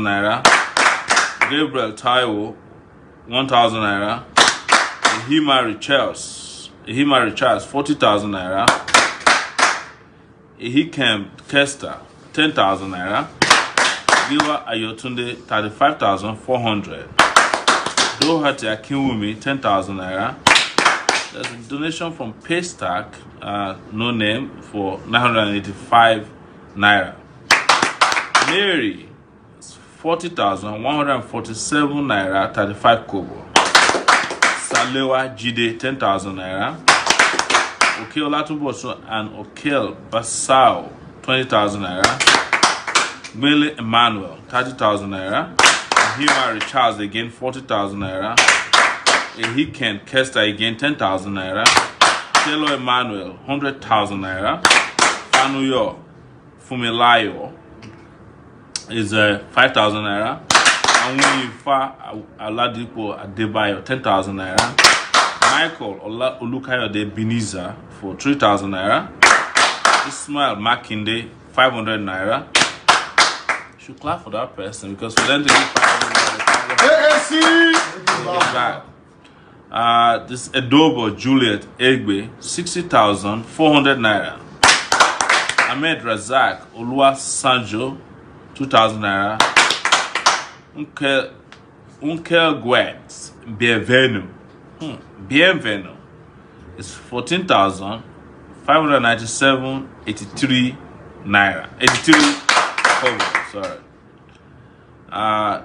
naira. Gabriel Taiwo, 1,000 naira. Ehima Richards, 40,000 naira. Ehikem Kester, 10,000 naira. Giwa Ayotunde, 35,400. Dohati Akinwumi, 10,000 naira. There's a donation from Paystack, no name, for 985 naira. Mary, 40,147 naira, 35 kobo. Salewa Jide, 10,000 naira. Okel Latumboso and Okel Basao, 20,000 naira. Mele Emmanuel, 30,000 naira. Hima Richards again, 40,000 naira. Ehiken Kester again, 10,000 naira. Telo Emmanuel, 100,000 naira. Fanuyo Fumilayo is 5,000 naira. And Wifa Aladipo Adebayo, 10,000 naira. Michael Olukayode Beniza for 3,000 naira. Ismail Makinde, 500 naira. Should clap for that person because for them to give 500 naira. This Edobo Juliet Egbe, 60,400 naira. Ahmed Razak Olua Sanjo, 2,000 naira. Unkel Gwet Bienvenu is 14,597.83 naira. 83 kobo, sorry.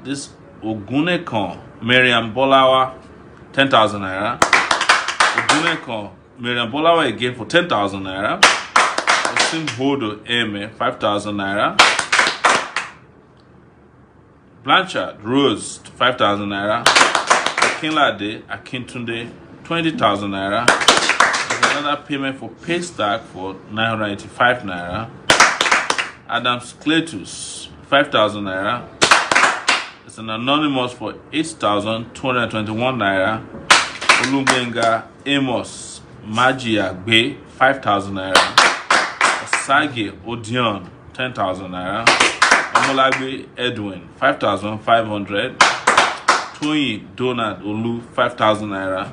This Ogunekon Miriam Bolawa, 10,000 naira. Ogunekon Miriam Bolawa again for 10,000 naira. Osim Hodo Eme, 5,000 naira. Blanchard Rose, 5,000 naira. Akinlade Akintunde, 20,000 naira. There's another payment for Paystack for 985 naira. Adams Cletus, 5,000 naira. It's an anonymous for 8,221 naira. Olumbenga Amos Magia Gbe, 5,000 naira. Asage Odion, 10,000 naira. Omolagbe Edwin, 5,500. Toyin Donald Olu, 5,000 naira.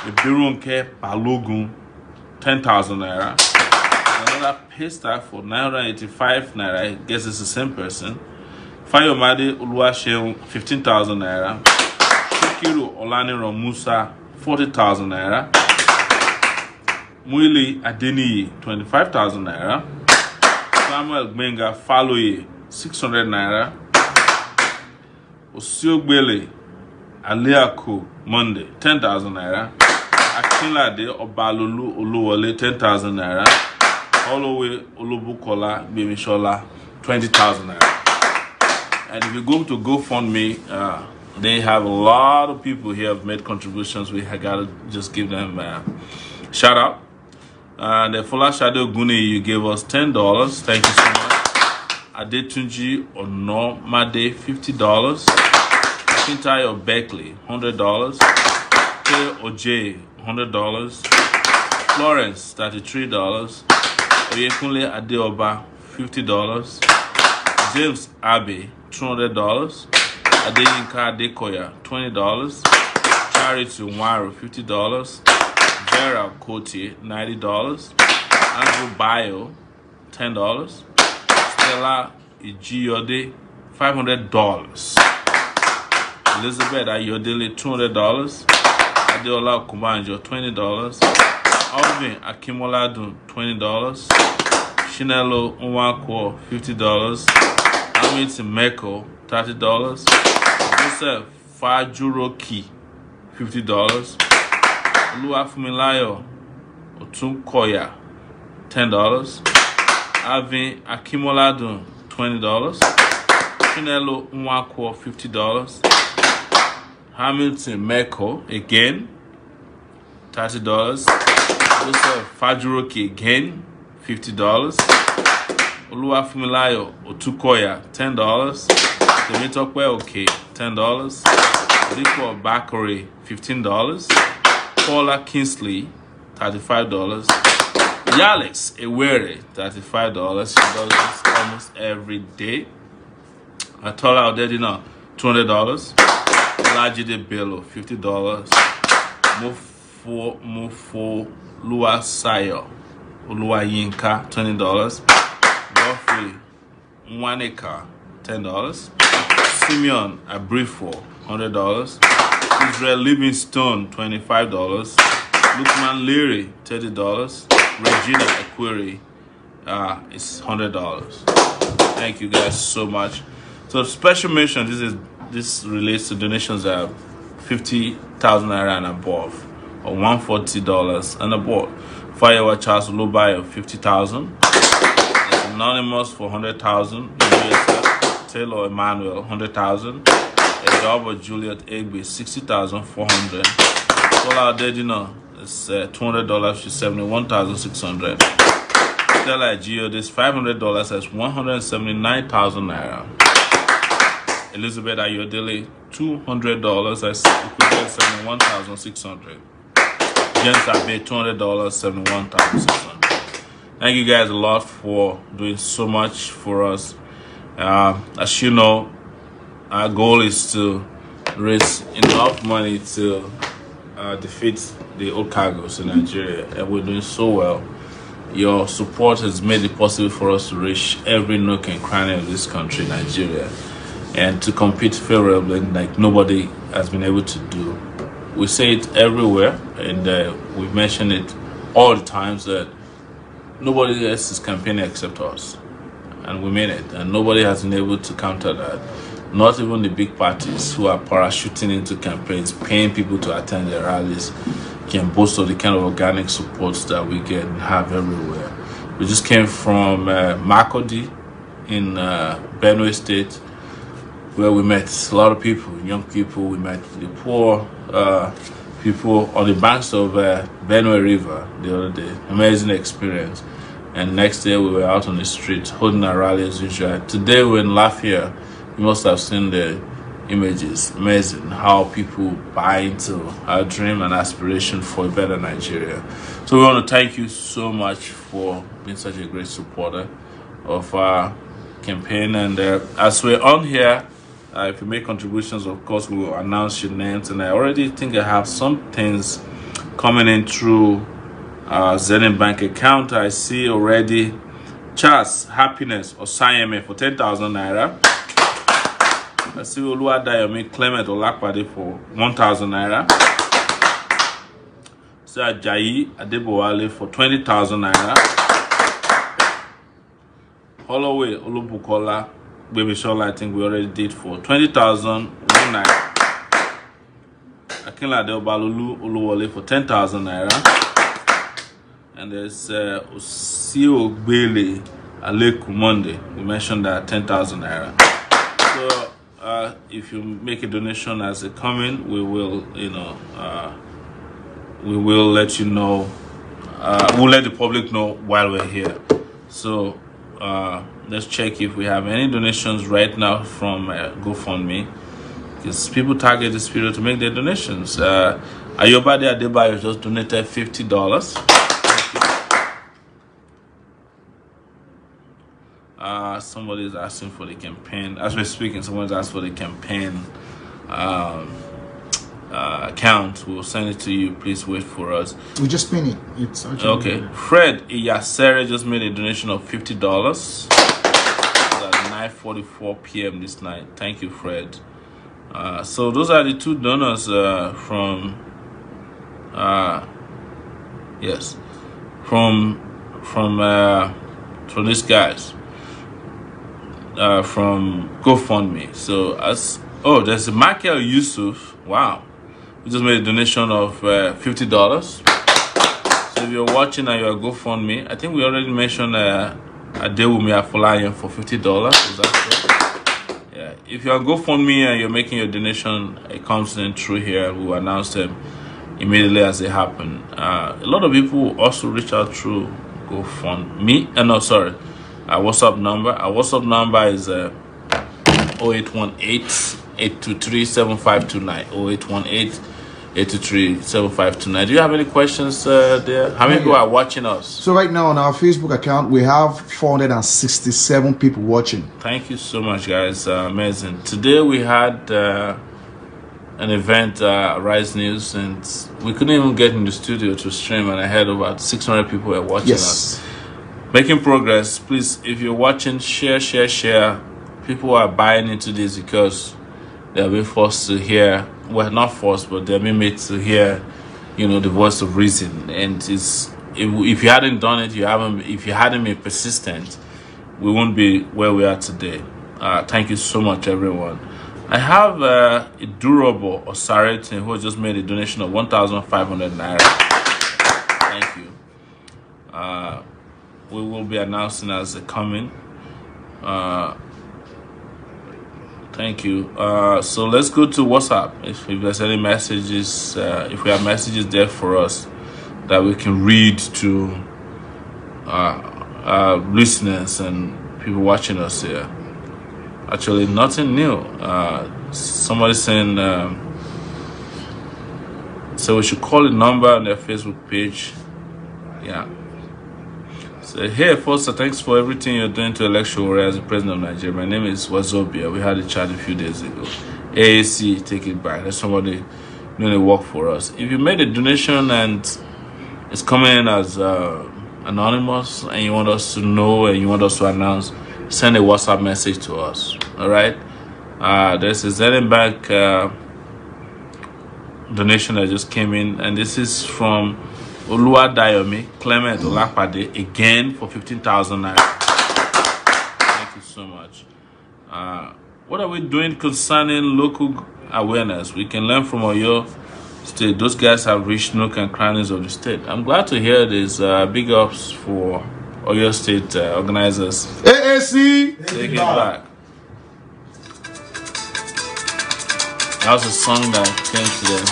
Ebirunke Balogun, 10,000 naira. Another Paystack for 985 naira. I guess it's the same person. Fayomade Oluwaseun, 15,000 naira. Shikiru Olaniran Musa, 40,000 naira. Muili Adeniyi, 25,000 naira. Samuel Gbenga Faloye, 600 naira. Osiogbele Aliako Monday, 10,000 naira. Akinlade Obalolu Oluwole, 10,000 naira. Olowe Olubukola Bemishola, 20,000 naira. And if you go to GoFundMe, they have a lot of people here have made contributions. We gotta just give them a shout out. The Fola Shadow Gune, you gave us $10. Thank you so much. Adetunji Onomade, $50. Kintayo Beckley, $100. K OJ, $100. Florence, $33. Oyekunle Adeoba, $50. James Abbey, $200. Adeyinka Adekoya, $20. Charity Nwaro, $50. Vera Cote, $90. Andrew Bayo, $10. Stella Ijiyode, $500. Elizabeth Ayodele, $200. Adeola Kumanjo, $20. Alvin Akimoladun, $20. Chinelo Nwakwo, $50. Hamilton Meko, $30. Joseph Fajuroki, $50. Oluwafumilayo Otunkoya, $10. Alvin Akimoladun, $20. Chinelo Nwakwo, $50. Hamilton Meko again, $30. Joseph Fajuroki again, $50. Oluwafumilayo Otukoya, $10. Temitope Oke, $10. Rico Bakore, $15. Paula Kingsley, $35. Yalex Ewere, $35. She does this almost every day. Atola Odedina, $200. Olajide Bello, $50. Mufo Luasayo Oluwayinka, $20. Godfrey Nwaneka, $10. Simeon Abrifo, $100. Israel Livingstone, $25. Lukman Leary, $30. Regina Equiri is $100. Thank you guys so much. So special mention, this relates to donations that are 50,000 naira and above, or $140 and above. Firewa Charles Olubayo, 50,000. Anonymous for 100,000. Taylor Emmanuel, 100,000. Edobo Juliet Egbe, 60,400. Tola Dedina is $200, she's 71,600. Stella Gio, this $500, that's 179,000 naira. Elizabeth Ayodele, $200, that's equivalent 71,600. James Abe, $200, 71,600. Thank you guys a lot for doing so much for us. As you know, our goal is to raise enough money to defeat the old cargos in Nigeria, and we're doing so well. Your support has made it possible for us to reach every nook and cranny of this country, Nigeria, and to compete favorably like nobody has been able to do. We say it everywhere, and we've mentioned it all the times that nobody else is campaigning except us, and we mean it, and nobody has been able to counter that. Not even the big parties who are parachuting into campaigns, paying people to attend their rallies, can boast of the kind of organic supports that we get and have everywhere. We just came from Makurdi in Benue State, where we met a lot of people, young people. We met the poor people on the banks of Benue River the other day. Amazing experience. And next day we were out on the street holding our rally as usual. Today we're in Lafayette. You must have seen the images. Amazing how people buy into our dream and aspiration for a better Nigeria. So we want to thank you so much for being such a great supporter of our campaign. And as we're on here, if you make contributions, of course, we will announce your names. And I already think I have some things coming in through Zenith Bank account. I see already Charles Happiness or Sayeme for 10,000 naira. I see Oluwadayomi Clement Olakpade for 1,000 naira. See Ajayi Adebowale for 20,000 naira. Holloway Olubukola Baby Shola, I think we already did for 20,000 naira. Akinla Adeobalulu Oluwole for 10,000 naira. And there's Osio Gbele Aleku Monday. We mentioned that 10,000 naira. So if you make a donation as they come in, we will, we will let you know. We'll let the public know while we're here. So let's check if we have any donations right now from GoFundMe, because people target this period to make their donations. Ayobade Adebayo just donated $50. Somebody is asking for the campaign. As we're speaking, someone's asked for the campaign account. We'll send it to you. Please wait for us. We just pin it. It's okay. Fred Iyasere just made a donation of $50 at 9:44 p.m. this night. Thank you, Fred. So those are the two donors from these guys. From GoFundMe. So there's Michael Yusuf. Wow, we just made a donation of $50. So if you're watching and you're GoFundMe, I think we already mentioned Adewumi Afolayan for $50. Is that correct? Yeah. If you're GoFundMe and you're making your donation, it comes in through here. We'll announce them immediately as they happen. A lot of people also reach out through GoFundMe. Our WhatsApp number is 0818-823-7529. 823-7529. Do you have any questions there? How many people are watching us? So right now on our Facebook account, we have 467 people watching. Thank you so much, guys. Amazing. Today we had an event, Rise News, and we couldn't even get in the studio to stream, and I had about 600 people were watching us. Making progress. Please, if you're watching, share. People are buying into this because they're being forced to hear, well, not forced, but they're being made to hear, you know, the voice of reason. And it's, if you hadn't done it, if you hadn't been persistent, we wouldn't be where we are today. Thank you so much, everyone. I have a durable Osaritin who just made a donation of 1,500 naira. Thank you. We will be announcing as they come in. Thank you. So let's go to WhatsApp. If there's any messages, if we have messages there for us that we can read to listeners and people watching us here. Actually, nothing new. Somebody saying, so we should call the number on their Facebook page. Yeah. So, hey, Foster, thanks for everything you're doing to elect Sowore as the president of Nigeria. My name is Wazobia. We had a chat a few days ago. AAC, take it back. There's somebody doing the work for us. If you made a donation and it's coming in as anonymous and you want us to know and you want us to announce, send a WhatsApp message to us. All right. There's a TakeitBack donation that just came in, and this is from Oluwadayomi Clement Olapade again for 15,000 naira. Thank you so much. What are we doing concerning local awareness? We can learn from Oyo State. Those guys have reached nook and crannies of the state. I'm glad to hear this. Big ups for Oyo State organizers. AAC, take it back. That was a song that came to them.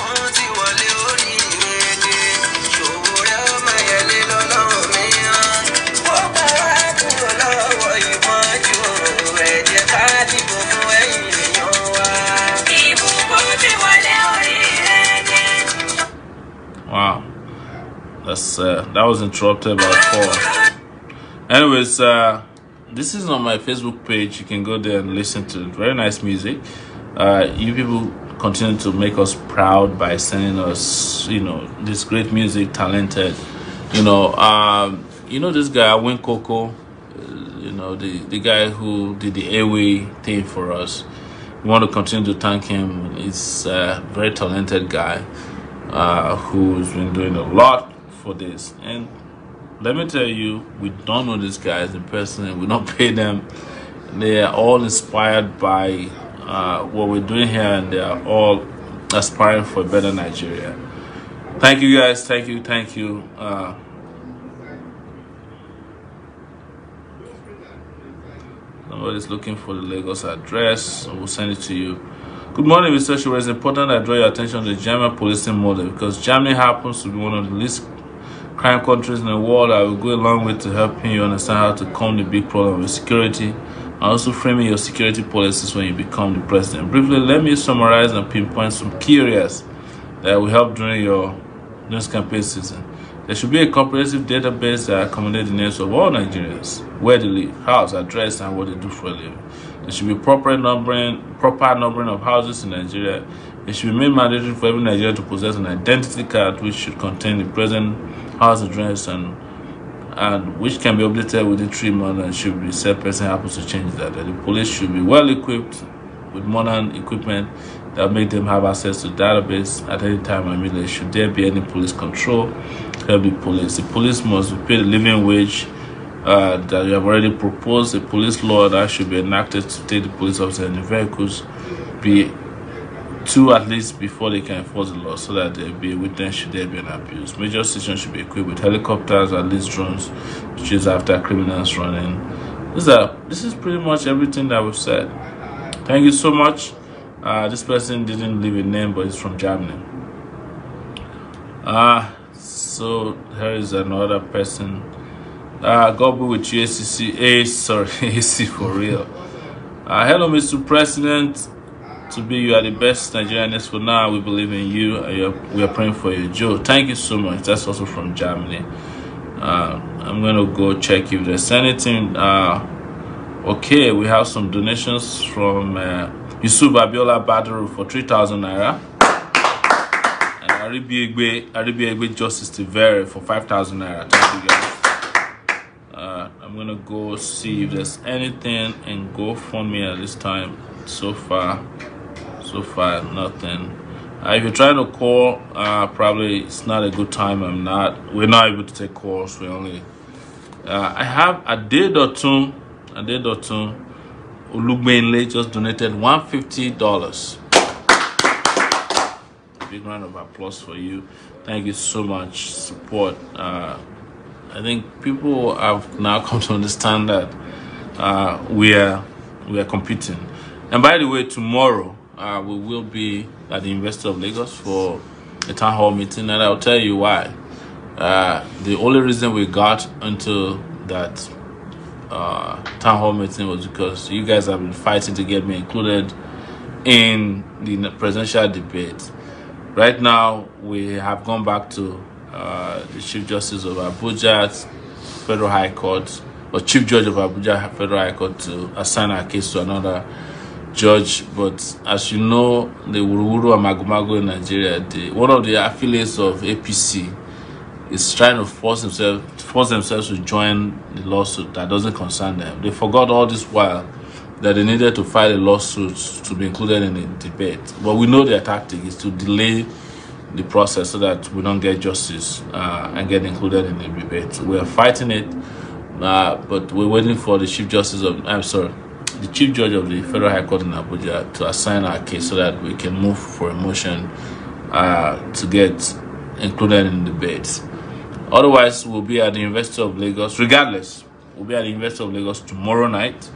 Wow, that was interrupted by Paul. Anyways, this is on my Facebook page. You can go there and listen to it. Very nice music. You people continue to make us proud by sending us, you know, this great music, talented. You know, this guy Win Coco, you know, the guy who did the Airway thing for us. We want to continue to thank him. He's a very talented guy who's been doing a lot for this. And let me tell you, we don't know these guys in person, and we don't pay them. They are all inspired by what we're doing here, and they are all aspiring for a better Nigeria. Thank you, guys. Thank you. Somebody's looking for the Lagos address. We'll send it to you. Good morning, Mr. Sowore. It's important I draw your attention to the German policing model, because Germany happens to be one of the least crime countries in the world. I will go a long way to helping you understand how to comb the big problem with security, and also framing your security policies when you become the president. Briefly, let me summarize and pinpoint some key areas that will help during your next campaign season. There should be a comprehensive database that accommodates the names of all Nigerians, where they live, house, address, and what they do for a living. There should be proper numbering of houses in Nigeria. It should be made mandatory for every Nigerian to possess an identity card, which should contain the present house address and which can be updated within 3 months, and should be said person happens to change that. The police should be well equipped with modern equipment that make them have access to database at any time immediately. Should there be any police control, help the police. The police must be paid a living wage that you have already proposed. A police law that should be enacted to take the police officers in the vehicles be 2 at least before they can enforce the law, so that there be a witness should there be an abuse. Major stations should be equipped with helicopters, at least drones, to chase after criminals running. This is pretty much everything that we've said. Thank you so much. This person didn't leave a name, but it's from Germany. So here is another person. God be with you, AC for real. Hello, Mr. President. to be. You are the best Nigerianist for now. We believe in you. We are praying for you. Joe, thank you so much. That's also from Germany. I'm going to go check if there's anything. Okay, we have some donations from Yusuf Abiola Badaru for 3,000 naira. And Aribiegbe Justice Tivere for 5,000 naira. Thank you, guys. I'm going to go see if there's anything in GoFundMe at this time. So far, nothing. If you're trying to call, probably it's not a good time. We're not able to take calls. We only I have Adedotun Ulugbenle just donated $150. Big round of applause for you. Thank you so much. Support. I think people have now come to understand that we are competing. And by the way, tomorrow we will be at the University of Lagos for a town hall meeting, and I'll tell you why. The only reason we got into that town hall meeting was because you guys have been fighting to get me included in the presidential debate. Right now, we have gone back to the Chief Justice of Abuja Federal High Court, or Chief Judge of Abuja Federal High Court, to assign our case to another judge. But as you know, the Wuruwuru and Magomago in Nigeria, one of the affiliates of APC is trying to force themselves to join the lawsuit that doesn't concern them. They forgot all this while that they needed to file a lawsuit to be included in the debate. But we know their tactic is to delay the process so that we don't get justice and get included in the debate. So we are fighting it, but we're waiting for the Chief Judge of the Federal High Court in Abuja to assign our case so that we can move for a motion to get included in the debate. Otherwise, we'll be at the University of Lagos. Regardless, we'll be at the University of Lagos tomorrow night,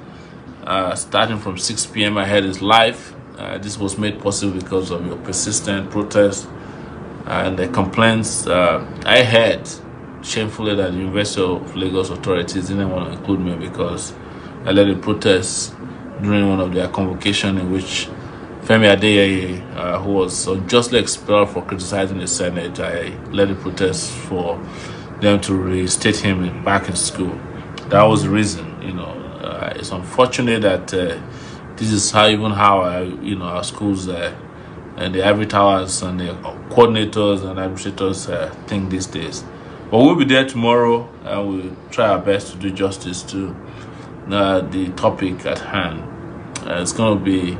starting from 6 p.m. I heard is live. This was made possible because of your persistent protest and the complaints. I heard shamefully that the University of Lagos authorities didn't want to include me because I led a protest during one of their convocations in which Femi Adeyeye, who was unjustly expelled for criticizing the Senate, I led a protest for them to reinstate him back in school. That was the reason. It's unfortunate that this is how our schools and the ivory towers and the coordinators and administrators think these days. But we'll be there tomorrow, and we'll try our best to do justice to the topic at hand. It's gonna be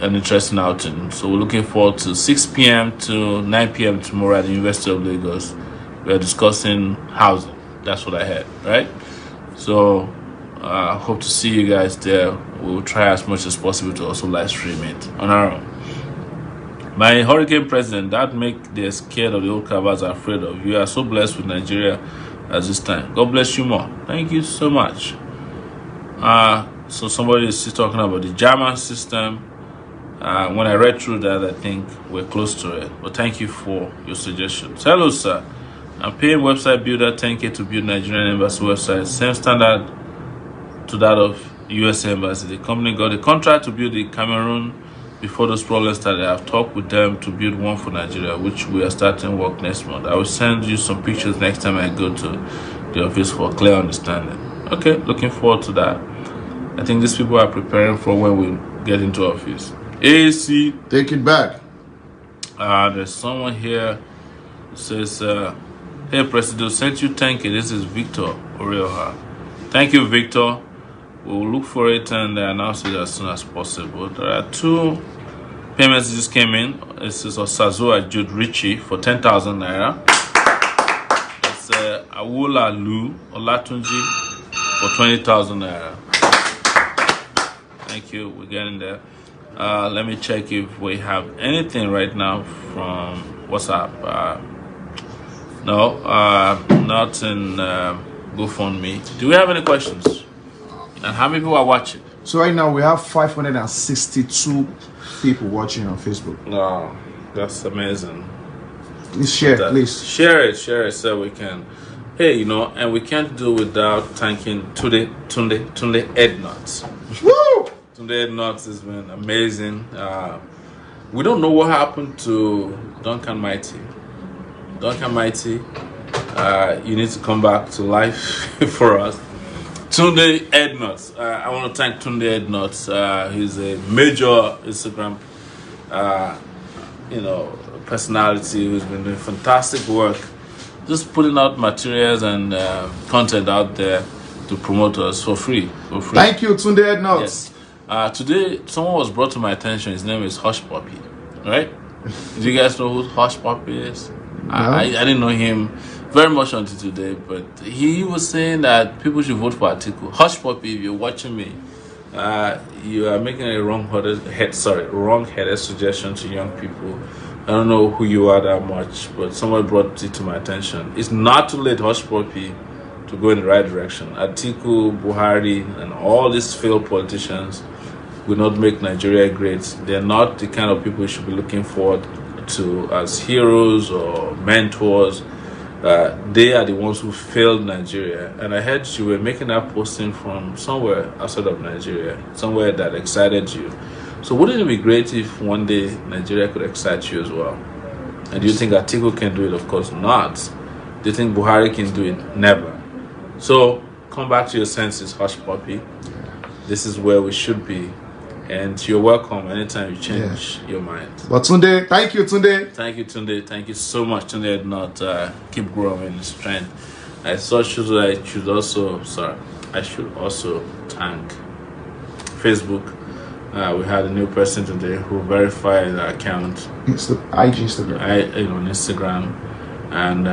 an interesting outing. So we're looking forward to 6 p.m. to 9 p.m. tomorrow at the University of Lagos. We are discussing housing. That's what I heard, right? So I hope to see you guys there. We'll try as much as possible to also live stream it on our own. My hurricane president, that make they scared of the old covers, are afraid of. You are so blessed with Nigeria at this time. God bless you more. Thank you so much. So somebody is still talking about the German system. When I read through that, I think we're close to it. But thank you for your suggestions. Hello, sir. I'm paying website builder 10K to build Nigerian embassy website. Same standard to that of US embassy. The company got a contract to build the Cameroon before those problems started. I've talked with them to build one for Nigeria, which we are starting work next month. I will send you some pictures next time I go to the office for clear understanding. Okay, looking forward to that. I think these people are preparing for when we get into office. AC, Take it back. there's someone here who says, hey, President, sent you 10K. This is Victor Orioha. Thank you, Victor. We'll look for it and announce it as soon as possible. There are two payments that just came in. This is Osazoa Jude Richie for 10,000 naira. It's Awola Lu Olatunji for 20,000 naira. Thank you. We're getting there. Let me check if we have anything right now from WhatsApp. No, not in GoFundMe. Do we have any questions? And how many people are watching? So right now we have 562 people watching on Facebook. No, that's amazing. Please share, please. Share it so we can. Hey, and we can't do without thanking Tunde Ednuts. Woo! Tunde Knox has been amazing. We don't know what happened to Duncan Mighty. Duncan Mighty, you need to come back to life for us. Tunde Ednuts. I want to thank Tunde Ednuts. He's a major Instagram, personality who's been doing fantastic work, just putting out materials and content out there to promote us for free. Thank you, Tunde Ednuts. Yes. Today, someone was brought to my attention. His name is Hush Puppy, right? Do you guys know who Hush Puppy is? No. I didn't know him very much until today, but he was saying that people should vote for Atiku. Hush Puppy, if you're watching me, you are making a wrong-headed suggestion to young people. I don't know who you are that much, but someone brought it to my attention. It's not too late, Hush Puppy, to go in the right direction. Atiku, Buhari, and all these failed politicians will not make Nigeria great. They're not the kind of people you should be looking forward to as heroes or mentors. They are the ones who failed Nigeria. And I heard you were making that posting from somewhere outside of Nigeria, somewhere that excited you. So wouldn't it be great if one day Nigeria could excite you as well? And do you think Atiku can do it? Of course not. Do you think Buhari can do it? Never. So come back to your senses, Hush Puppy. This is where we should be. And you're welcome anytime you change your mind. But Tunde, thank you, Tunde. Thank you, Tunde. Thank you so much, Tunde. Not keep growing in strength. I should also thank Facebook. We had a new person today who verified the account. Instagram. On Instagram. And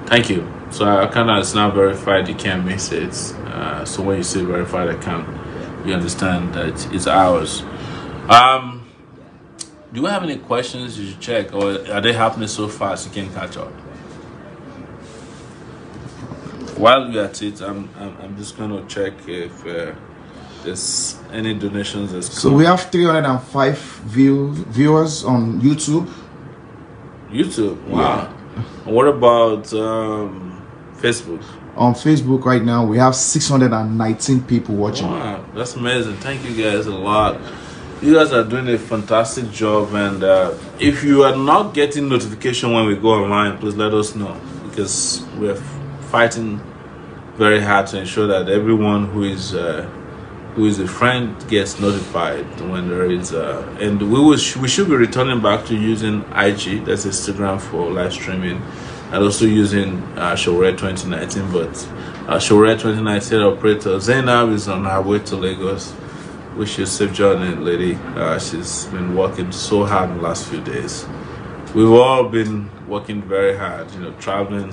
thank you. So our account is now verified. You can't miss it. So when you say verified account, you understand that it's ours. Do you have any questions you should check, or are they happening so fast you can't catch up? While we're at it, I'm just going to check if there's any donations. So we have 305 viewers on YouTube. YouTube, wow. Yeah. And what about Facebook? On Facebook right now, we have 619 people watching. Wow, that's amazing. Thank you guys a lot. You guys are doing a fantastic job. And if you are not getting notification when we go online, please let us know, because we're fighting very hard to ensure that everyone who is a friend gets notified when there is. And we should be returning back to using IG, that's Instagram, for live streaming. And also using Sowore 2019, but Sowore 2019 operator Zainab is on her way to Lagos. Wish you a safe journey, lady. She's been working so hard in the last few days. We've all been working very hard, traveling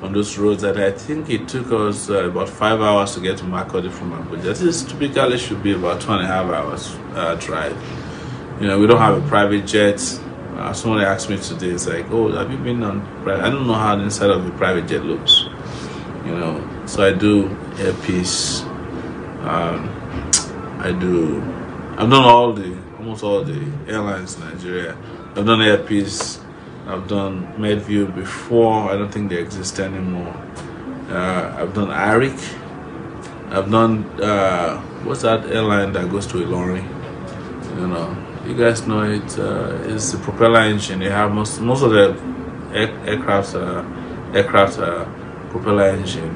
on those roads that I think it took us about 5 hours to get to Makurdi from Abuja. This typically should be about 2.5 hours drive. We don't have a private jet. Someone asked me today, it's like, oh, have you been on private? I don't know how the inside of a private jet looks, so I do earpiece. I've done almost all the airlines in Nigeria. I've done earpiece. I've done Medview before. I don't think they exist anymore. I've done Arik. I've done what's that airline that goes to Ilorin? You guys know it. It's the propeller engine. They have most of the aircraft propeller engine.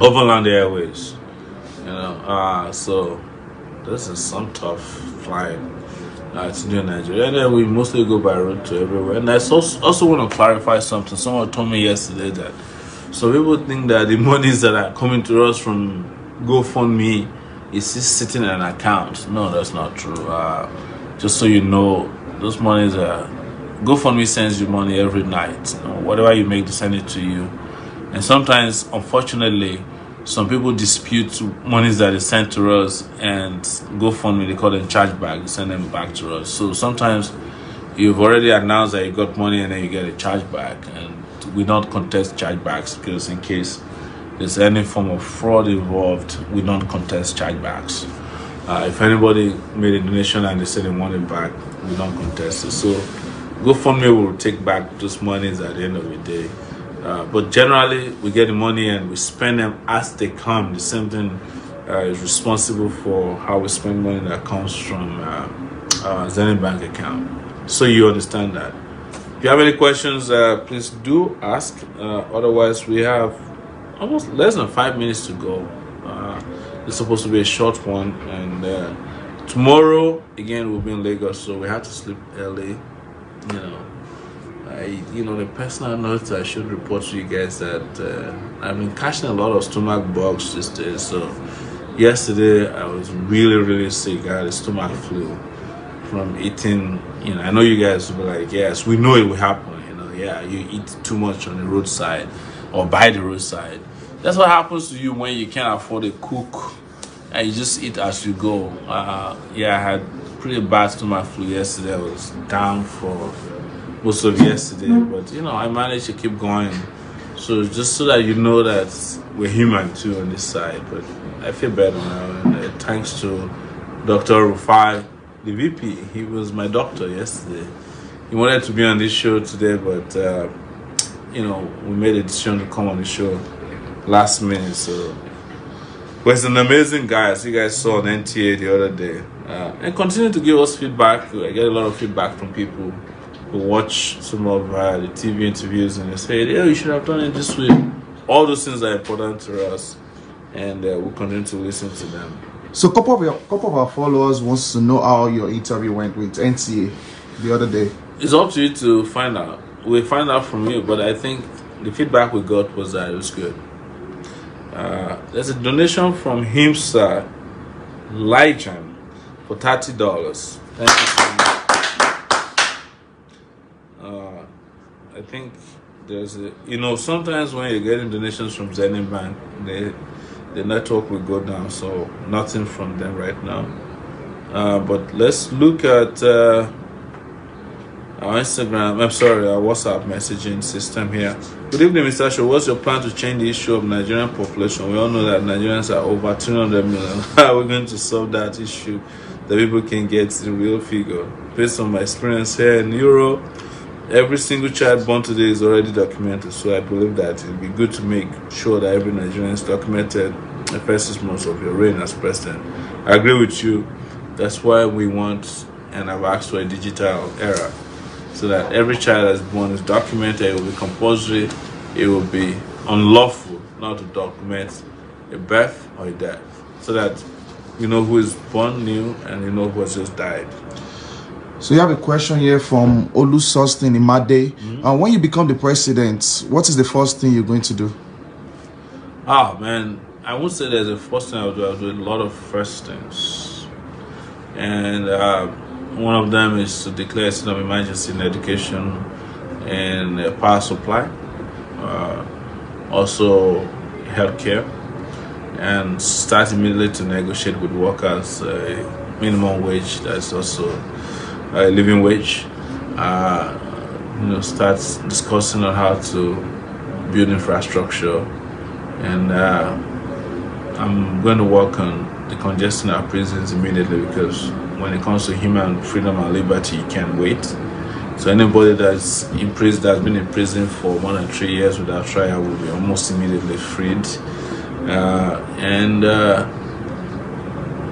Overland Airways. So this is some tough flying to do in Nigeria. And then we mostly go by road to everywhere. And I also want to clarify something. Someone told me yesterday that some people think that the monies that are coming to us from GoFundMe is just sitting in an account. No, that's not true. Just so you know, those monies are GoFundMe sends you money every night. Whatever you make, they send it to you. And sometimes, unfortunately, some people dispute monies that is sent to us, and GoFundMe, they call them chargeback, they send them back to us. So sometimes you've already announced that you got money and then you get a chargeback, and we don't contest chargebacks, because in case there's any form of fraud involved, we don't contest chargebacks. If anybody made a donation and they said they want it back, we don't contest it. So GoFundMe will take back those monies at the end of the day. But generally, we get the money and we spend them as they come. The same thing is responsible for how we spend money that comes from our Zenith Bank account. So you understand that. If you have any questions, please do ask. Otherwise, we have almost less than 5 minutes to go. It's supposed to be a short one, and tomorrow again we'll be in Lagos, so we have to sleep early. The personal note I should report to you guys that I've been catching a lot of stomach bugs these days. So yesterday I was really sick. I had a stomach flu from eating. I know you guys will be like, yes, we know it will happen. Yeah, you eat too much on the roadside or by the roadside. That's what happens to you when you can't afford a cook and you just eat as you go. Yeah, I had pretty bad stomach flu yesterday. I was down for most of yesterday, but I managed to keep going. So just so that you know that we're human too on this side. But I feel better now, and thanks to Dr. Rufai, the VP. He was my doctor yesterday. He wanted to be on this show today, but we made a decision to come on the show last minute. So but he's an amazing guy, as you guys saw on NTA the other day, and continue to give us feedback. I get a lot of feedback from people who watch some of the TV interviews and they say, you should have done it this way. All those things are important to us, and we'll continue to listen to them. So a couple of our followers wants to know how your interview went with NTA the other day. It's up to you to find out. We'll find out from you, but I think the feedback we got was that it was good. There's a donation from Himsa Lijan for $30. Thank you so much. I think there's sometimes when you're getting donations from Zenith Bank, the network will go down, so nothing from them right now. But let's look at our Instagram, our WhatsApp messaging system here. Good evening, Mr. Show. What's your plan to change the issue of Nigerian population? We all know that Nigerians are over 300 million. How are we going to solve that issue that people can get the real figure? Based on my experience here in Europe, every single child born today is already documented. So I believe that it would be good to make sure that every Nigerian is documented the first 6 months of your reign as president. I agree with you. That's why we want and have asked for a digital era, so that every child that's born is documented. It will be compulsory. It will be unlawful not to document a birth or a death, so that you know who is born new and you know who has just died. So you have a question here from Olu Sustin Imade. When you become the president, what is the first thing you're going to do? Man, I won't say there's a first thing I'll do. I'll do a lot of first things, and one of them is to declare a state of emergency in education and power supply, also healthcare, and start immediately to negotiate with workers minimum wage. That's also a living wage. Start discussing on how to build infrastructure, and I'm going to work on decongesting our prisons immediately, because when it comes to human freedom and liberty, you can't wait. So anybody that's in prison, that's been in prison for 1 or 3 years without trial, will be almost immediately freed.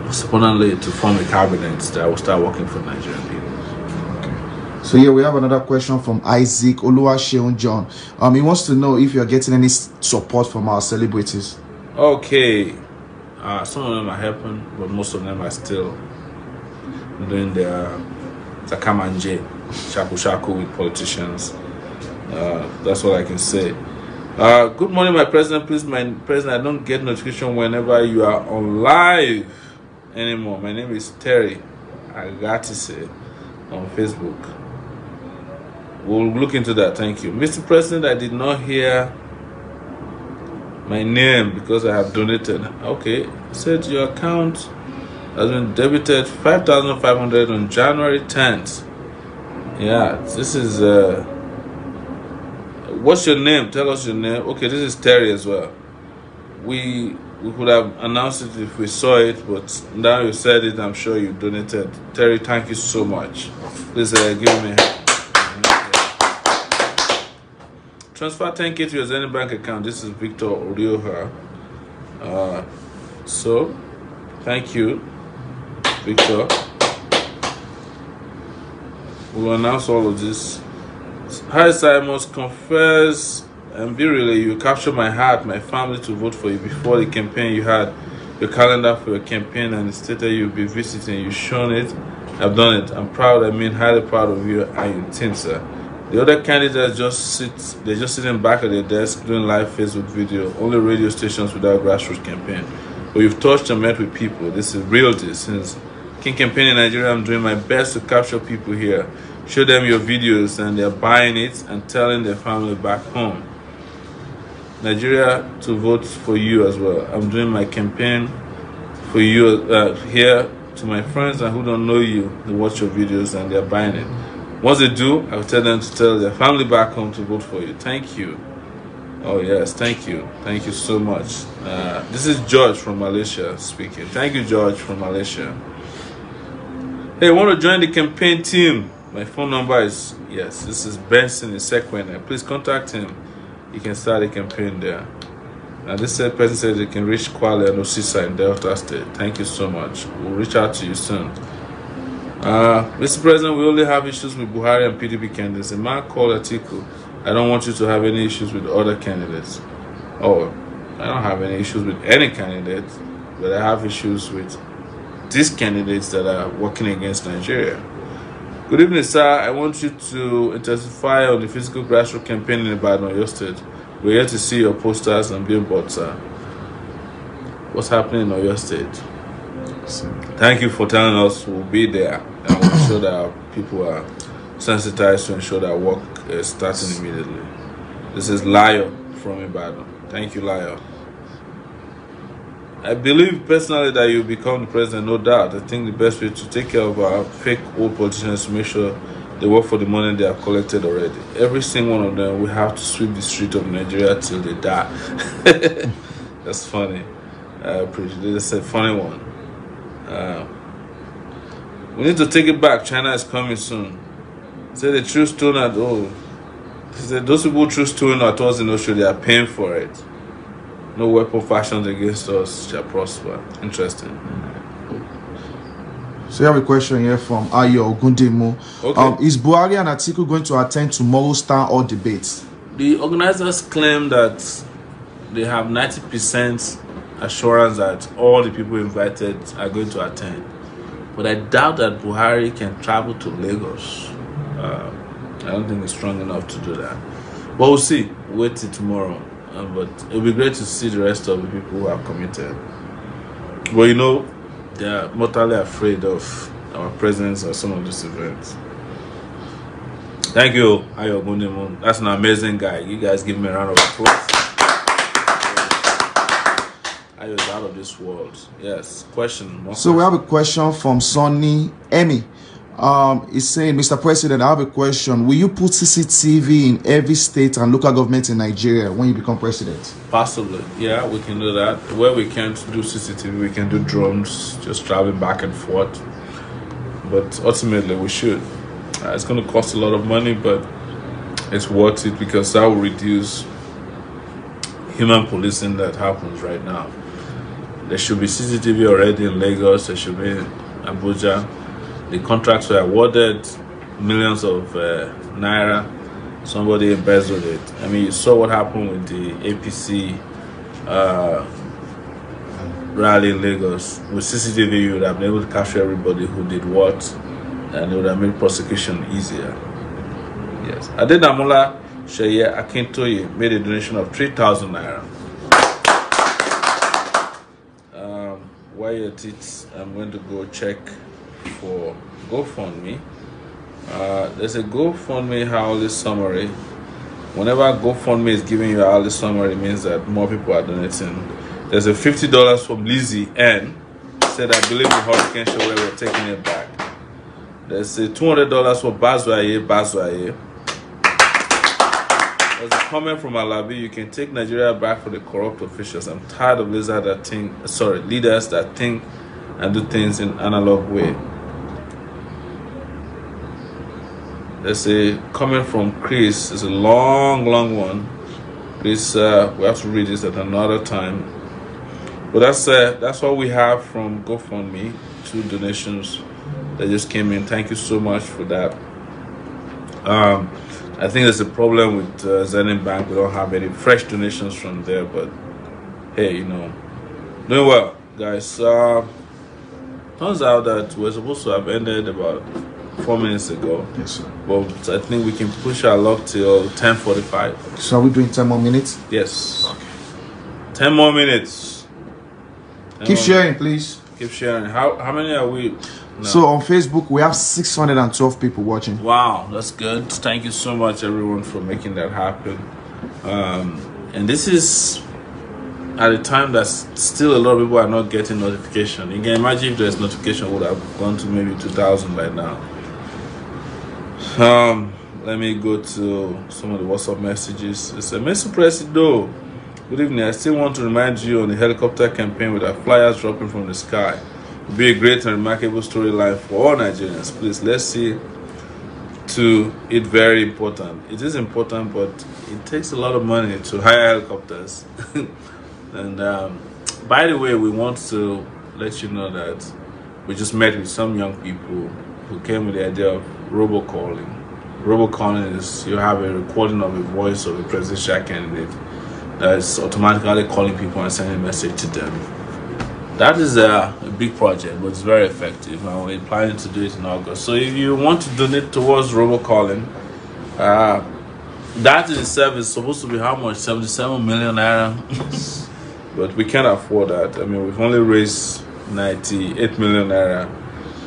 Most importantly, to form a cabinet that will start working for Nigerian people. So here we have another question from Isaac Oluwaseun John. He wants to know if you're getting any support from our celebrities. Okay. Some of them are helping, but most of them are still doing their Takamanje, shaku with politicians. That's what I can say. Good morning, my president. Please, my president, I don't get notification whenever you are on live anymore. My name is Terry Agatise on Facebook. We'll look into that. Thank you. Mr. President, I did not hear my name because I have donated. Okay. It said your account has been debited 5,500 on January 10th. Yeah, this is what's your name? Tell us your name. Okay, this is Terry as well. We could have announced it if we saw it, but now you said it, I'm sure you donated. Terry, thank you so much. Please give me a hand. Transfer 10K to your Zenith Bank account. This is Victor Orioha. So Thank you, Victor. We'll announce all of this. Hi, sir, I must confess and be really, you captured my heart, my family to vote for you. Before the campaign, you had your calendar for your campaign and it stated you'll be visiting. You've shown it. I've done it. I'm proud, highly proud of you and your team, sir. The other candidates they're just sitting back at their desk doing live Facebook video, only radio stations without grassroots campaign. But you've touched and met with people. This is reality. Since King campaign in Nigeria, I'm doing my best to capture people here. Show them your videos and they're buying it and telling their family back home. Nigeria to vote for you as well. I'm doing my campaign for you here to my friends and who don't know you. They watch your videos and they're buying it. Once they do, I'll tell them to tell their family back home to vote for you. Thank you. Oh yes, thank you. Thank you so much. This is George from Malaysia speaking. Thank you, George from Malaysia. Hey, want to join the campaign team? My phone number is, yes, this is Benson in Sequena. Please contact him. You can start a campaign there. Now this person says they can reach Kwale and Osisa in Delta State. Thank you so much. We'll reach out to you soon. Mr. President, we only have issues with Buhari and PDP candidates. A man called Atiku. I don't want you to have any issues with other candidates. Oh, I don't have any issues with any candidate, but I have issues with these candidates that are working against Nigeria. Good evening, sir. I want you to intensify on the physical grassroots campaign in Ibadan, your state. We're here to see your posters and billboards, sir. What's happening in your state? Thank you for telling us. We'll be there and we'll ensure that our people are sensitized to ensure that work is starting immediately. This is Lion from Ibadan. Thank you, Lion. I believe personally that you'll become the president, no doubt. I think the best way to take care of our fake old politicians is to make sure they work for the money they have collected already. Every single one of them will have to sweep the street of Nigeria till they die. That's funny. I appreciate it. That's a funny one. We need to take it back. China is coming soon. Say the true stone at all. Say those people who true stone at us in Australia, they are paying for it. No weapon fashioned against us shall prosper. Interesting. So you have a question here from Ayo Ogundemo. Okay. Is Buhari and Atiku going to attend tomorrow's town hall debate? The organizers claim that they have 90% assurance that all the people invited are going to attend. But I doubt that Buhari can travel to Lagos. I don't think he's strong enough to do that. But we'll see. Wait till tomorrow. But it'll be great to see the rest of the people who have committed. But you know, they are mortally afraid of our presence at some of these events. Thank you, Ayo Ogundemo. That's an amazing guy. You guys give me a round of applause. Ayo is out of this world. Yes. Question. So we have a question from Sonny Emmy. He's saying, Mr. President, I have a question. Will you put CCTV in every state and local government in Nigeria when you become president? Possibly. Yeah, we can do that. Where we can't do CCTV, we can do drones, just traveling back and forth. But ultimately, we should. It's going to cost a lot of money, but it's worth it because that will reduce human policing that happens right now. There should be CCTV already in Lagos. There should be in Abuja. The contracts were awarded, millions of naira. Somebody embezzled it. I mean, you saw what happened with the APC rally in Lagos. With CCTV, you would have been able to capture everybody who did what, and it would have made prosecution easier. Yes. Adedamola Sheye Akintoye made a donation of 3,000 naira. While you're at it, I'm going to go check for GoFundMe. There's a GoFundMe hourly summary. Whenever GoFundMe is giving you an hourly summary, it means that more people are donating. There's a $50 from Lizzie N. Said, I believe the hurricane show where we're taking it back. There's a $200 for Bazwaye. There's a comment from Alabi. You can take Nigeria back for the corrupt officials. I'm tired of leaders that think and do things in analog way. There's a comment from Chris. It's a long one. Please, we have to read this at another time. But that's what we have from GoFundMe. 2 donations that just came in. Thank you so much for that. I think there's a problem with Zenith Bank. We don't have any fresh donations from there, but hey, doing well, guys. Turns out that we're supposed to have ended about 4 minutes ago. Yes, sir. But I think we can push our luck till 10:45. So are we doing 10 more minutes? Yes. Okay. 10 more minutes. Keep sharing, please. Keep sharing. How many are we now? So on Facebook, we have 612 people watching. Wow, that's good. Thank you so much, everyone, for making that happen. And this is at a time that still a lot of people are not getting notification. You can imagine if there's notification, would have gone to maybe 2,000 by now. Let me go to some of the WhatsApp messages. It says, Mr. Presido, good evening. I still want to remind you on the helicopter campaign with our flyers dropping from the sky. It will be a great and remarkable storyline for all Nigerians. Please, let's see to it. Very important. It is important, but it takes a lot of money to hire helicopters. And by the way, we want to let you know that we just met with some young people who came with the idea of robocalling. Robocalling is you have a recording of a voice of a presidential candidate that is automatically calling people and sending a message to them. That is a big project, but it's very effective, and we're planning to do it in August. So if you want to donate towards robocalling, that in itself is supposed to be how much? 77 million naira. But we can't afford that. I mean, we've only raised 98 million naira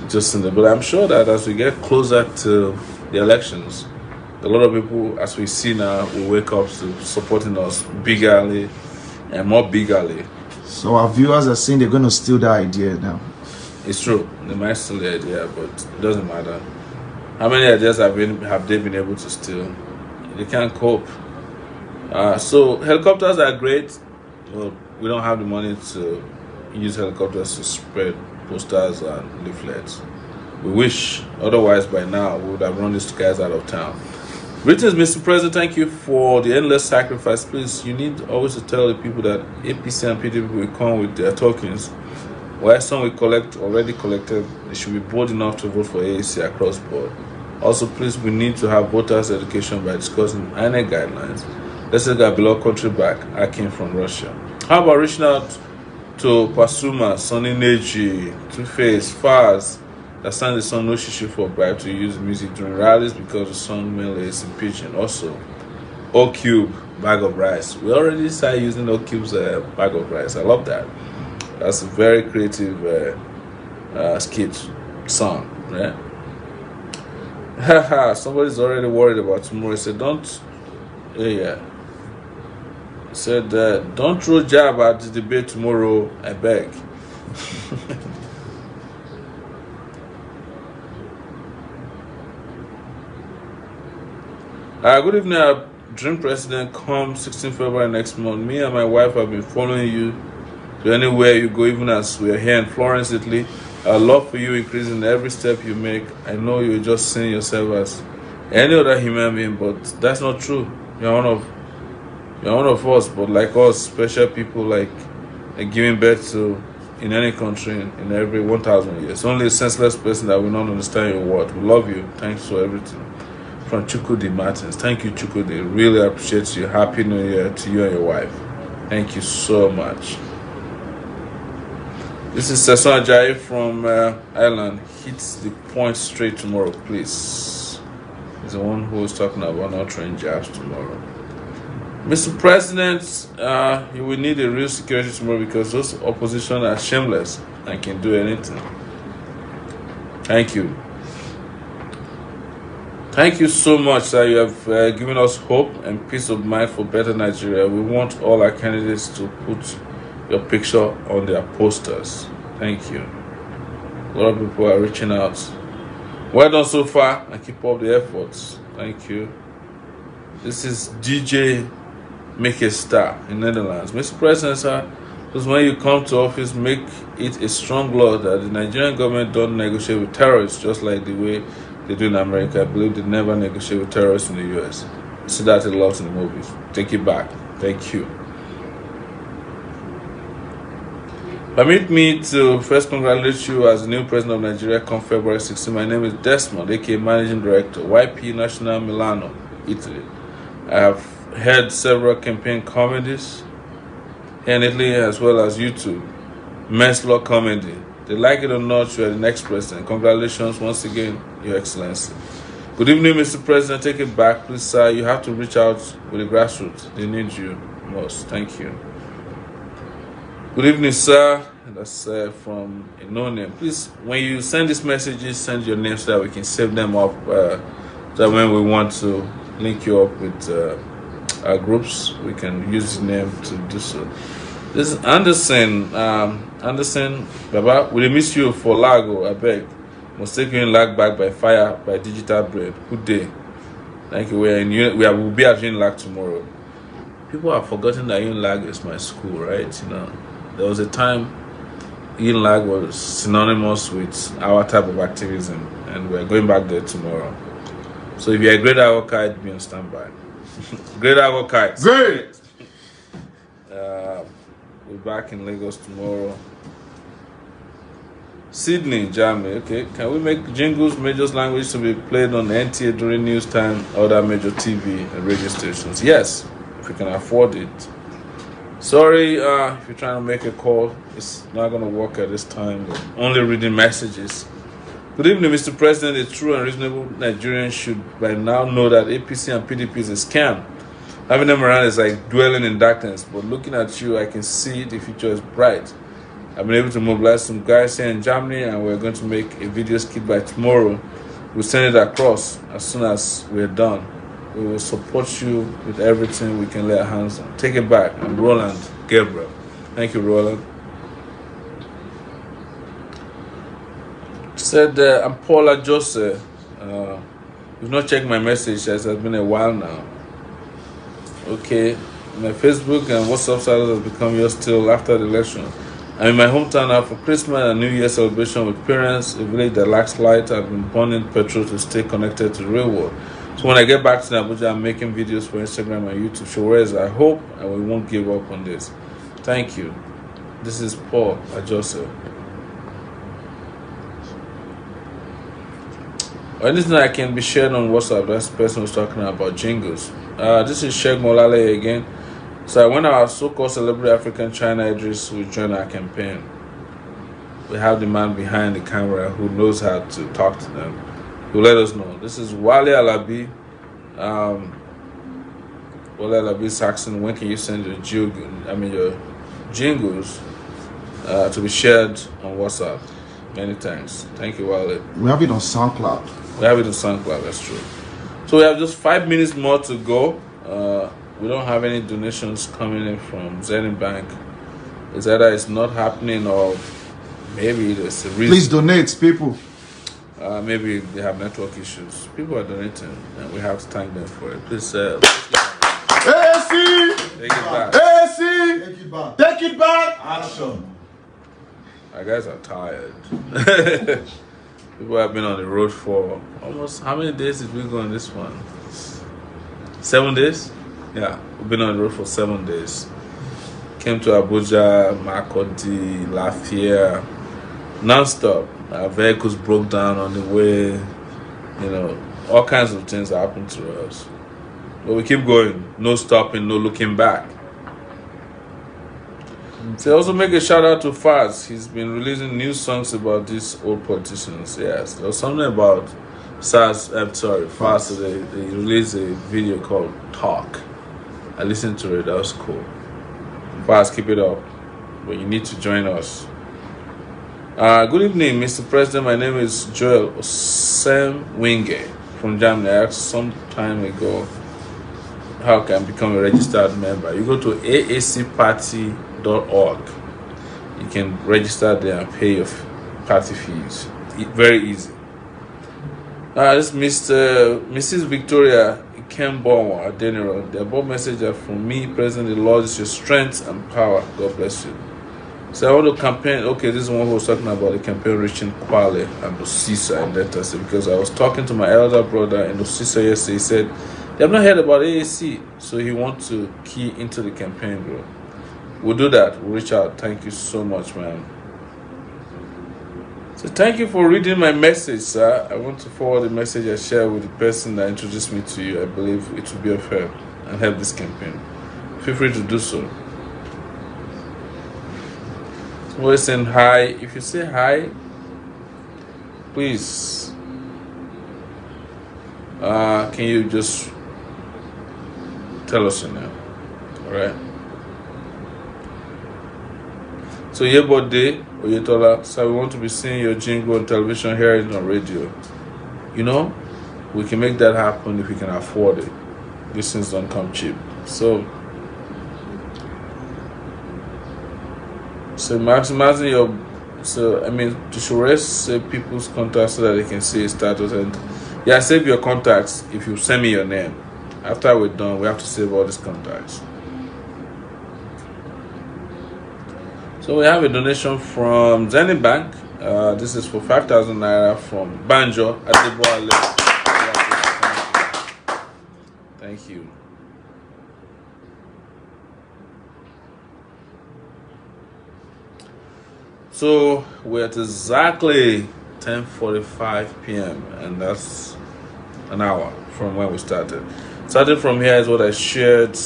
just in the. But I'm sure that as we get closer to the elections, a lot of people, as we see now, will wake up to supporting us biggerly and more biggerly. So our viewers are saying they're going to steal that idea now. It's true. They might steal the idea, but it doesn't matter. How many ideas have they been able to steal? They can't cope. So helicopters are great. Well, we don't have the money to use helicopters to spread posters and leaflets. We wish. Otherwise, by now, we would have run these guys out of town. Greetings, Mr. President. Thank you for the endless sacrifice. Please, you need always to tell the people that APC and PDP will come with their tokens. While some we already collected, they should be bold enough to vote for AAC across board. Also, please, we need to have voters' education by discussing INEC guidelines. Let's take our beloved country back. I came from Russia. How about reaching out to Pasuma, Sonny Neji, Two-Face, Faz, that sang the song No Shishi for bribe to use music during rallies because the song mainly is in pidgin. Also, O-Cube, Bag of Rice. We already started using O-Cube's Bag of Rice. I love that. That's a very creative skit song, right? Haha, somebody's already worried about tomorrow. He said, don't, yeah. He said, don't throw jab at the debate tomorrow, I beg. Good evening, Dream President. Come 16 February next month. Me and my wife have been following you to anywhere you go, even as we are here in Florence, Italy. Our love for you increasing every step you make. I know you're just seeing yourself as any other human being, but that's not true. You're one of us, but like us, special people like giving birth to in any country in every 1,000 years. Only a senseless person that will not understand your word. We love you. Thanks for everything. From Chukwudi Martins. Thank you, Chukwudi. Really appreciate you. Happy New Year to you and your wife. Thank you so much. This is Sesson Ajayi from Ireland. Hit the point straight tomorrow, please. He's the one who is talking about not throwing jabs tomorrow. Mr. President, you will need a real security tomorrow because those opposition are shameless and can do anything. Thank you. Thank you so much that you have given us hope and peace of mind for better Nigeria. We want all our candidates to put your picture on their posters. Thank you. A lot of people are reaching out. Well done so far and keep up the efforts. Thank you. This is DJ Make a Star in Netherlands. Mr. President, sir, because when you come to office, make it a strong law that the Nigerian government don't negotiate with terrorists just like the way they do in America. I believe they never negotiate with terrorists in the US. I see that a lot in the movies. Take it back. Thank you. Permit me to first congratulate you as the new president of Nigeria come February 16. My name is Desmond, aka Managing Director, YP National Milano, Italy. I have heard several campaign comedies here in Italy as well as YouTube. Men's Law Comedy. They like it or not, you are the next president. Congratulations once again, Your Excellency. Good evening, Mr. President. Take it back, please, sir. You have to reach out with the grassroots. They need you most. Thank you. Good evening, sir. That's from a no-name. Please, when you send these messages, send your name so that we can save them up. So that when we want to link you up with our groups, we can use the name to do so. This is Anderson. Anderson, Baba, we miss you for Lago, I beg. Must take you in lag back by fire by digital bread. Good day. Thank you. We'll be at Unlag tomorrow. People have forgotten that Unlag is my school, right? You know, there was a time Unlag was synonymous with our type of activism, and we're going back there tomorrow. So if you're a great advocate, be on standby. Great advocate. Great. We're back in Lagos tomorrow. Sydney, Germany. Okay, can we make jingles major language to be played on the NTA during news time, other major TV and radio stations? Yes, if we can afford it. Sorry, if you're trying to make a call, it's not going to work at this time. We're only reading messages. Good evening, Mr. President. A true and reasonable Nigerian should by now know that APC and PDP is a scam. Having them around is like dwelling in darkness, but looking at you, I can see the future is bright. I've been able to mobilize some guys here in Germany, and we're going to make a video skit by tomorrow. We'll send it across as soon as we're done. We will support you with everything we can lay our hands on. Take it back. I'm Roland Gabriel. Thank you, Roland. Said I'm Paula Jose. You've not checked my message as it's been a while now. Okay, my Facebook and WhatsApp status has become yours still after the election. I'm in my hometown now for Christmas and New Year celebration with parents, a village that lacks light. I've been burning petrol to stay connected to the real world. So when I get back to Abuja, I'm making videos for Instagram and YouTube. Showers, I hope, and we won't give up on this. Thank you. This is Paul Ajose. Anything that can be shared on WhatsApp, that's the person who's talking about jingles. This is Sheikh Molale again. So when our so-called celebrity African China Idris will join our campaign, we have the man behind the camera who knows how to talk to them. He'll let us know. This is Wale Alabi. Wale Alabi Saxon. When can you send your jingles to be shared on WhatsApp? Many thanks. Thank you, Wale. We have it on SoundCloud. We have it on SoundCloud. That's true. So we have just 5 minutes more to go. We don't have any donations coming in from Zenith Bank. It's either it's not happening or maybe there's a reason. Please donate, people. Maybe they have network issues. People are donating, and we have to thank them for it. Please, AC! Take it back. AC! Take it back. Take it back! Action. My guys are tired. People have been on the road for almost, how many days did we go on this one? 7 days? Yeah, we've been on the road for 7 days. Came to Abuja, Makodi, Lafayette, non-stop. Our vehicles broke down on the way. You know, all kinds of things happened to us. But we keep going. No stopping, no looking back. So also make a shout out to Faz. He's been releasing new songs about these old politicians. Yes, there was something about Faz today. They released a video called Talk. I listened to it. That was cool. Faz, keep it up. But you need to join us. Good evening, Mr. President. My name is Joel Osemwinge from Germany. I asked some time ago how can I become a registered member. You go to aacparty.org. You can register there and pay your party fees. Very easy. This is Mrs. Victoria Ikembo Adeniro. The above message are from me, President. The Lord is your strength and power. God bless you. So I want to campaign. Okay, this is one who was talking about the campaign reaching Kwale and Osisa in Delta State, because I was talking to my elder brother in Osisa yesterday. He said they have not heard about AAC, so he wants to key into the campaign, bro. We'll do that. We'll reach out. Thank you so much, man. So thank you for reading my message, sir. I want to forward the message I shared with the person that introduced me to you. I believe it will be of help and help this campaign. Feel free to do so. Somebody saying hi. If you say hi, please, can you just tell us your name? All right. So Yebode Oyetola, so we want to be seeing your jingle on television, hearing it on radio. You know, we can make that happen if we can afford it. These things don't come cheap. So maximizing your, you should save people's contacts so that they can see your status. And yeah, save your contacts if you send me your name. After we're done, we have to save all these contacts. So we have a donation from Zenith Bank. This is for 5,000 naira from Banjo Adeboale. Thank you. So we're at exactly 10:45 p.m. and that's an hour from when we started. Starting from here is what I shared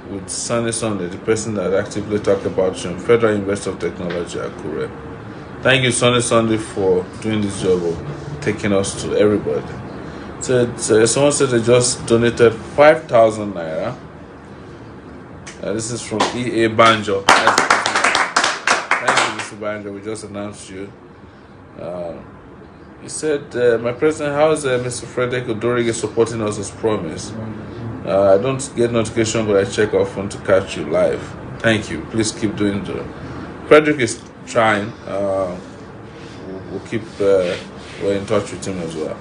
with Sunday, the person that actively talked about you, Federal University of Technology, Akure. Thank you, Sunday, for doing this job of taking us to everybody. So someone said they just donated 5,000 naira. This is from EA Banjo. Thank you, Mr. Banjo. We just announced you. He said, my president, how is Mr. Frederick Odorige supporting us as promised? I don't get notification, but I check often to catch you live. Thank you. Please keep doing that. Frederick is trying. We'll keep we're in touch with him as well.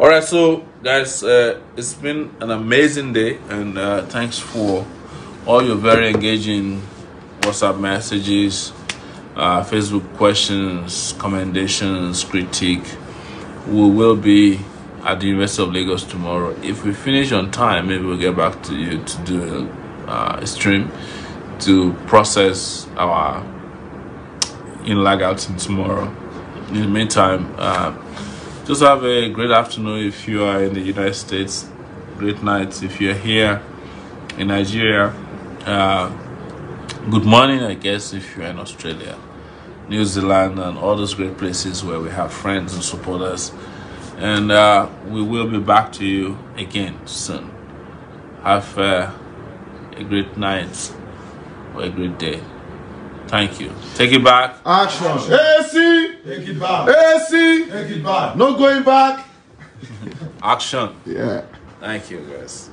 All right, so guys, it's been an amazing day, and thanks for all your very engaging WhatsApp messages, Facebook questions, commendations, critique. We will be at the University of Lagos tomorrow. If we finish on time, maybe we'll get back to you to do a stream to process our in-lag outing tomorrow. In the meantime, just have a great afternoon if you are in the United States. Great night if you're here in Nigeria. Good morning, I guess, if you're in Australia, New Zealand, and all those great places where we have friends and supporters. And we will be back to you again soon. Have a great night or a great day. Thank you. Take it back. Action. AC. Take it back. AC. Take it back. No going back. Action. Yeah. Thank you, guys.